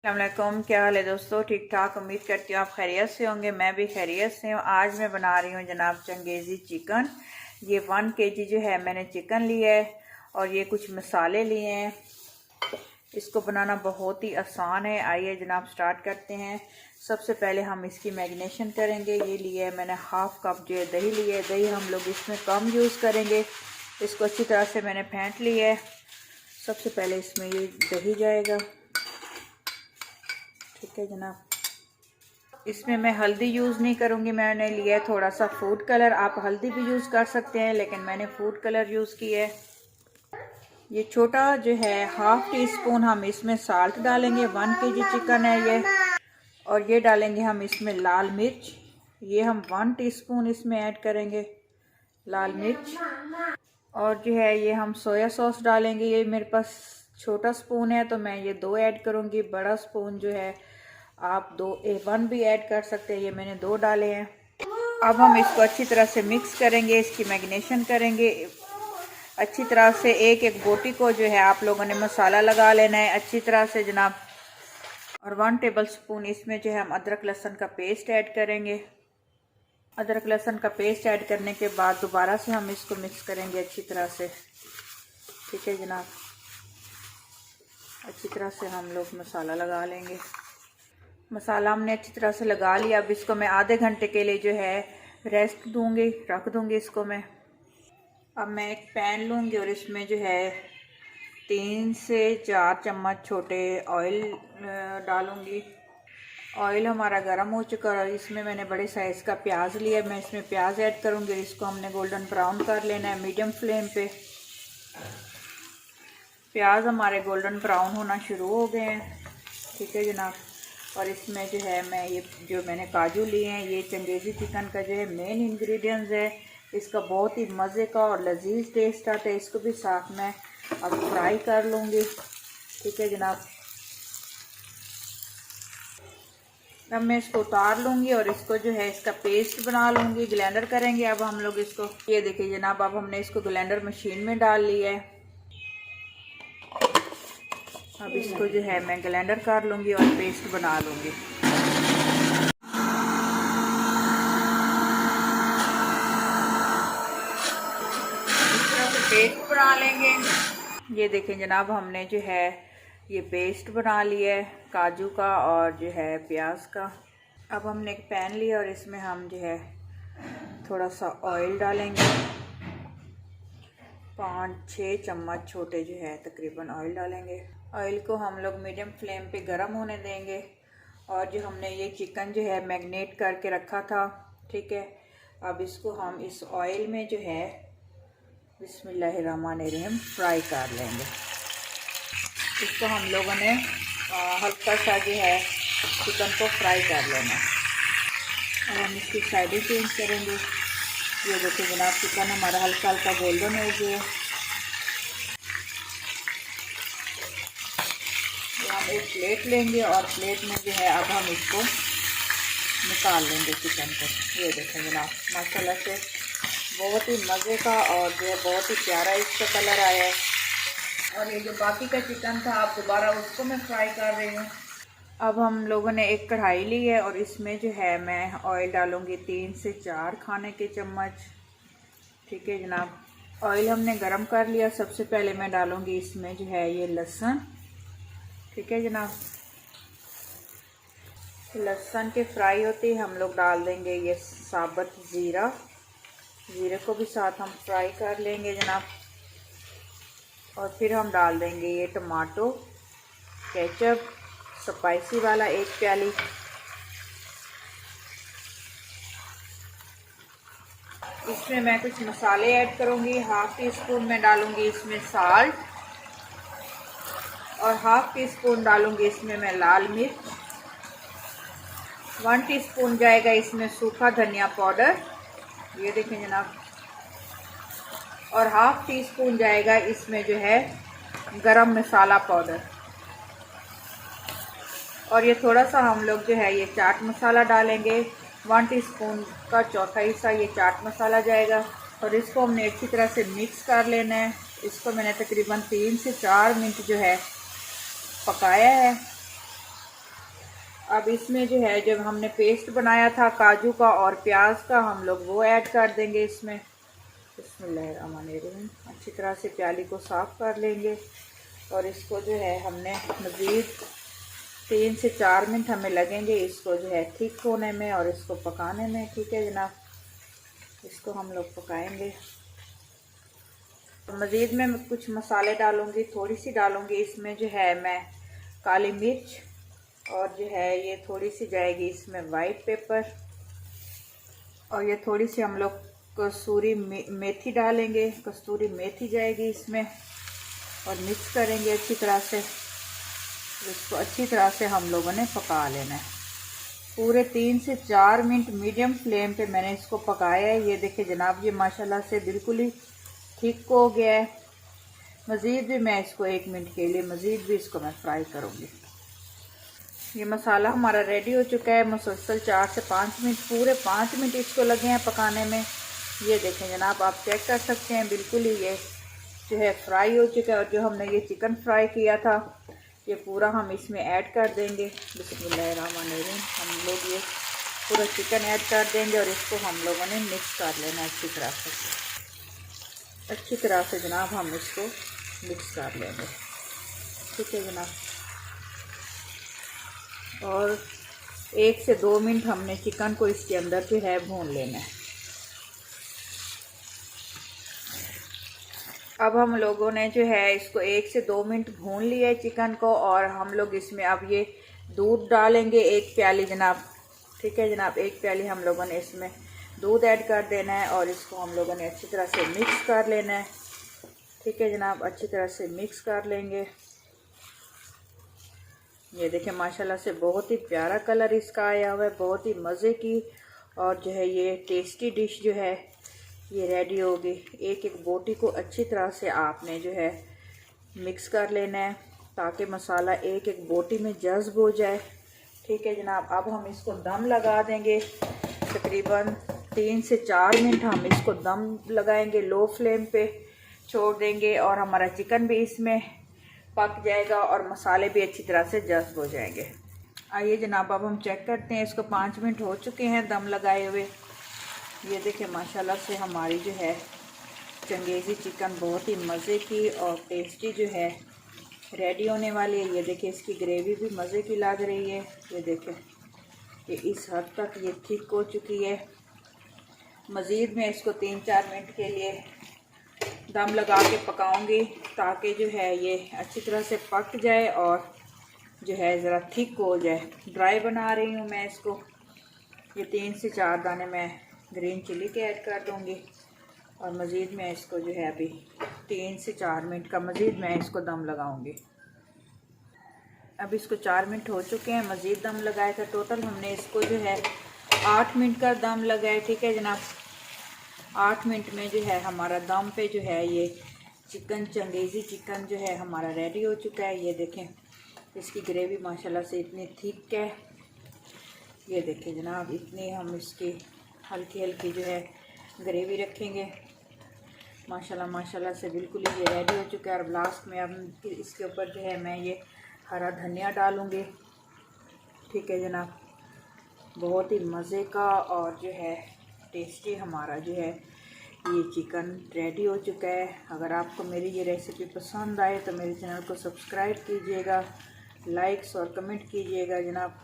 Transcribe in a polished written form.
अस्सलामुअलैकुम। क्या हाल है दोस्तों? ठीक ठाक, उम्मीद करती हूँ आप खैरियत से होंगे। मैं भी खैरियत से हूँ। आज मैं बना रही हूँ जनाब चंगेज़ी चिकन। ये 1 केजी जो है मैंने चिकन लिया है और ये कुछ मसाले लिए हैं। इसको बनाना बहुत ही आसान है। आइए जनाब स्टार्ट करते हैं। सबसे पहले हम इसकी मैरिनेशन करेंगे। ये लिया है मैंने हाफ़ कप जो है दही लिया है। दही हम लोग इसमें कम यूज़ करेंगे। इसको अच्छी तरह से मैंने फेंट लिया है। सबसे पहले इसमें ये दही जाएगा। ठीक है जनाब, इसमें मैं हल्दी यूज़ नहीं करूँगी। मैंने लिया है थोड़ा सा फूड कलर। आप हल्दी भी यूज़ कर सकते हैं, लेकिन मैंने फूड कलर यूज़ किया है। ये छोटा जो है 1/2 टी स्पून हम इसमें साल्ट डालेंगे। 1 केजी चिकन है ये। और ये डालेंगे हम इसमें लाल मिर्च। ये हम 1 टीस्पून इसमें ऐड करेंगे लाल मिर्च। और जो है ये हम सोया सॉस डालेंगे। ये मेरे पास छोटा स्पून है तो मैं ये 2 ऐड करूँगी। बड़ा स्पून जो है आप 1 भी ऐड कर सकते हैं। ये मैंने 2 डाले हैं। अब हम इसको अच्छी तरह से मिक्स करेंगे, इसकी मैरिनेशन करेंगे अच्छी तरह से। एक एक बोटी को जो है आप लोगों ने मसाला लगा लेना है अच्छी तरह से जनाब। और 1 टेबल स्पून इसमें जो है हम अदरक लहसुन का पेस्ट ऐड करेंगे। अदरक लहसुन का पेस्ट ऐड करने के बाद दोबारा से हम इसको मिक्स करेंगे अच्छी तरह से। ठीक है जनाब, अच्छी तरह से हम लोग मसाला लगा लेंगे। मसाला हमने अच्छी तरह से लगा लिया। अब इसको मैं आधे घंटे के लिए जो है रेस्ट दूंगी, रख दूंगी इसको मैं। अब मैं एक पैन लूँगी और इसमें जो है 3 से 4 चम्मच छोटे ऑयल डालूँगी। ऑयल हमारा गर्म हो चुका है और इसमें मैंने बड़े साइज़ का प्याज लिया है। मैं इसमें प्याज ऐड करूँगी। इसको हमने गोल्डन ब्राउन कर लेना है मीडियम फ्लेम पे। प्याज हमारे गोल्डन ब्राउन होना शुरू हो गए हैं। ठीक है जनाब, और इसमें जो है मैं ये जो मैंने काजू लिए हैं, ये चंगेज़ी चिकन का जो है मेन इंग्रेडिएंट्स है। इसका बहुत ही मज़े का और लजीज टेस्ट आता है। इसको भी साथ में अब फ्राई कर लूँगी। ठीक है जनाब, अब मैं इसको उतार लूँगी और इसको जो है इसका पेस्ट बना लूँगी। ग्राइंडर करेंगे अब हम लोग इसको। ये देखिए जनाब, अब हमने इसको ग्राइंडर मशीन में डाल लिया है। अब इसको जो है मैं ग्राइंडर कर लूँगी और पेस्ट बना लूँगी। इस तरह से पेस्ट बना लेंगे। ये देखें जनाब, हमने जो है ये पेस्ट बना लिया है काजू का और जो है प्याज का। अब हमने एक पैन लिया और इसमें हम जो है थोड़ा सा ऑयल डालेंगे। 5-6 चम्मच छोटे जो है तकरीबन ऑयल डालेंगे। ऑयल को हम लोग मीडियम फ्लेम पे गरम होने देंगे। और जो हमने ये चिकन जो है मैरिनेट करके रखा था, ठीक है, अब इसको हम इस ऑयल में जो है बिस्मिल्लाहिर्रहमानिर्रहीम फ्राई कर लेंगे। इसको हम लोगों ने हल्का सा जो है चिकन को फ्राई कर लेना। और हम इसकी साइडें चेंज करेंगे। ये देखिए जनाब, चिकन हमारा हल्का हल्का गोल्डन हो गया। हम एक प्लेट लेंगे और प्लेट में जो है अब हम इसको निकाल लेंगे चिकन को। ये देखें जनाब, माशाल्लाह से बहुत ही मज़े का और जो है बहुत ही प्यारा इसका कलर आया है। और ये जो बाकी का चिकन था आप दोबारा उसको मैं फ्राई कर रही हूँ। अब हम लोगों ने एक कढ़ाई ली है और इसमें जो है मैं ऑयल डालूँगी 3 से 4 खाने के चम्मच। ठीक है जनाब, ऑयल हमने गरम कर लिया। सबसे पहले मैं डालूँगी इसमें जो है ये लहसुन। ठीक है जनाब, लहसुन के फ्राई होते ही हम लोग डाल देंगे ये साबुत ज़ीरा। ज़ीरे को भी साथ हम फ्राई कर लेंगे जनाब। और फिर हम डाल देंगे ये टमाटो केचप स्पाइसी वाला 1 प्याली। इसमें मैं कुछ मसाले ऐड करूँगी। 1/2 टीस्पून मैं डालूँगी इसमें साल्ट और 1/2 टीस्पून डालूँगी इसमें मैं लाल मिर्च। 1 टीस्पून जाएगा इसमें सूखा धनिया पाउडर। ये देखें जनाब, और 1/2 टीस्पून जाएगा इसमें जो है गरम मसाला पाउडर। और ये थोड़ा सा हम लोग जो है ये चाट मसाला डालेंगे। 1 टीस्पून का चौथा हिस्सा ये चाट मसाला जाएगा। और इसको हमने अच्छी तरह से मिक्स कर लेना है। इसको मैंने तकरीबन 3 से 4 मिनट जो है पकाया है। अब इसमें जो है जब हमने पेस्ट बनाया था काजू का और प्याज का, हम लोग वो ऐड कर देंगे इसमें। बिस्मिल्लाहिर्रहमानिर्रहीम। अच्छी तरह से प्याली को साफ़ कर लेंगे और इसको जो है हमने मज़ीद 3 से 4 मिनट हमें लगेंगे इसको जो है ठीक होने में और इसको पकाने में। ठीक है जनाब, इसको हम लोग पकाएंगे। तो मज़ीद में कुछ मसाले डालूँगी, थोड़ी सी डालूँगी इसमें जो है मैं काली मिर्च, और जो है ये थोड़ी सी जाएगी इसमें वाइट पेपर, और ये थोड़ी सी हम लोग कसूरी मेथी डालेंगे, कस्तूरी मेथी जाएगी इसमें, और मिक्स करेंगे अच्छी तरह से। इसको अच्छी तरह से हम लोगों ने पका लेना है। पूरे 3 से 4 मिनट मीडियम फ्लेम पे मैंने इसको पकाया है। ये देखिए जनाब, ये माशाल्लाह से बिल्कुल ही ठीक हो गया है। मज़ीद भी मैं इसको 1 मिनट के लिए मज़ीद भी इसको मैं फ्राई करूँगी। ये मसाला हमारा रेडी हो चुका है। मुसलसल 4 से 5 मिनट, पूरे 5 मिनट इसको लगे हैं पकाने में। ये देखें जनाब, आप चेक कर सकते हैं बिल्कुल ही ये जो है फ्राई हो चुका है। और जो हमने ये चिकन फ्राई किया था ये पूरा हम इसमें ऐड कर देंगे। बिस्मिल्लाहिर्रहमानिर्रहीम। हम लोग ये पूरा चिकन ऐड कर देंगे और इसको हम लोगों ने मिक्स कर लेना अच्छी तरह से। अच्छी तरह से जनाब हम इसको मिक्स कर लेंगे। ठीक है जनाब, और 1 से 2 मिनट हमने चिकन को इसके अंदर जो है भून लेना है। अब हम लोगों ने जो है इसको 1 से 2 मिनट भून लिया है चिकन को, और हम लोग इसमें अब ये दूध डालेंगे 1 प्याली जनाब। ठीक है जनाब, 1 प्याली हम लोगों ने इसमें दूध ऐड कर देना है और इसको हम लोगों ने अच्छी तरह से मिक्स कर लेना है। ठीक है जनाब, अच्छी तरह से मिक्स कर लेंगे। ये देखें माशाल्लाह से बहुत ही प्यारा कलर इसका आया हुआ है, बहुत ही मज़े की और जो है ये टेस्टी डिश जो है ये रेडी होगी। एक एक बोटी को अच्छी तरह से आपने जो है मिक्स कर लेना है ताकि मसाला एक एक बोटी में जज्ब हो जाए। ठीक है जनाब, अब हम इसको दम लगा देंगे। तकरीबन 3 से 4 मिनट हम इसको दम लगाएंगे, लो फ्लेम पे छोड़ देंगे और हमारा चिकन भी इसमें पक जाएगा और मसाले भी अच्छी तरह से जज्ब हो जाएंगे। आइए जनाब, अब हम चेक करते हैं। इसको 5 मिनट हो चुके हैं दम लगाए हुए। ये देखें माशाल्लाह से हमारी जो है चंगेज़ी चिकन बहुत ही मज़े की और टेस्टी जो है रेडी होने वाली है। ये देखें इसकी ग्रेवी भी मज़े की लग रही है। ये देखें कि इस हद तक ये थिक हो चुकी है। मज़ीद मैं इसको 3-4 मिनट के लिए दम लगा के पकाऊंगी ताकि जो है ये अच्छी तरह से पक जाए और जो है ज़रा थिक हो जाए। ड्राई बना रही हूँ मैं इसको। ये 3 से 4 दाने मैं ग्रीन चिली के ऐड कर दूँगी और मज़ीद मैं इसको जो है अभी 3 से 4 मिनट का मज़ीद मैं इसको दम लगाऊँगी। अब इसको 4 मिनट हो चुके हैं, मज़ीद दम लगाया था। टोटल हमने इसको जो है 8 मिनट का दम लगाया। ठीक है जनाब, 8 मिनट में जो है हमारा दम पे जो है ये चिकन चंगेज़ी चिकन जो है हमारा रेडी हो चुका है। ये देखें इसकी ग्रेवी माशाल्लाह से इतनी थिक है। ये देखें जनाब, इतनी हम इसकी हल्की हल्की जो है ग्रेवी रखेंगे। माशाल्लाह माशाल्लाह से बिल्कुल ही ये रेडी हो चुका है। और लास्ट में अब इसके ऊपर जो है मैं ये हरा धनिया डालूँगी। ठीक है जनाब, बहुत ही मज़े का और जो है टेस्टी हमारा जो है ये चिकन रेडी हो चुका है। अगर आपको मेरी ये रेसिपी पसंद आए तो मेरे चैनल को सब्सक्राइब कीजिएगा, लाइक्स और कमेंट कीजिएगा जनाब।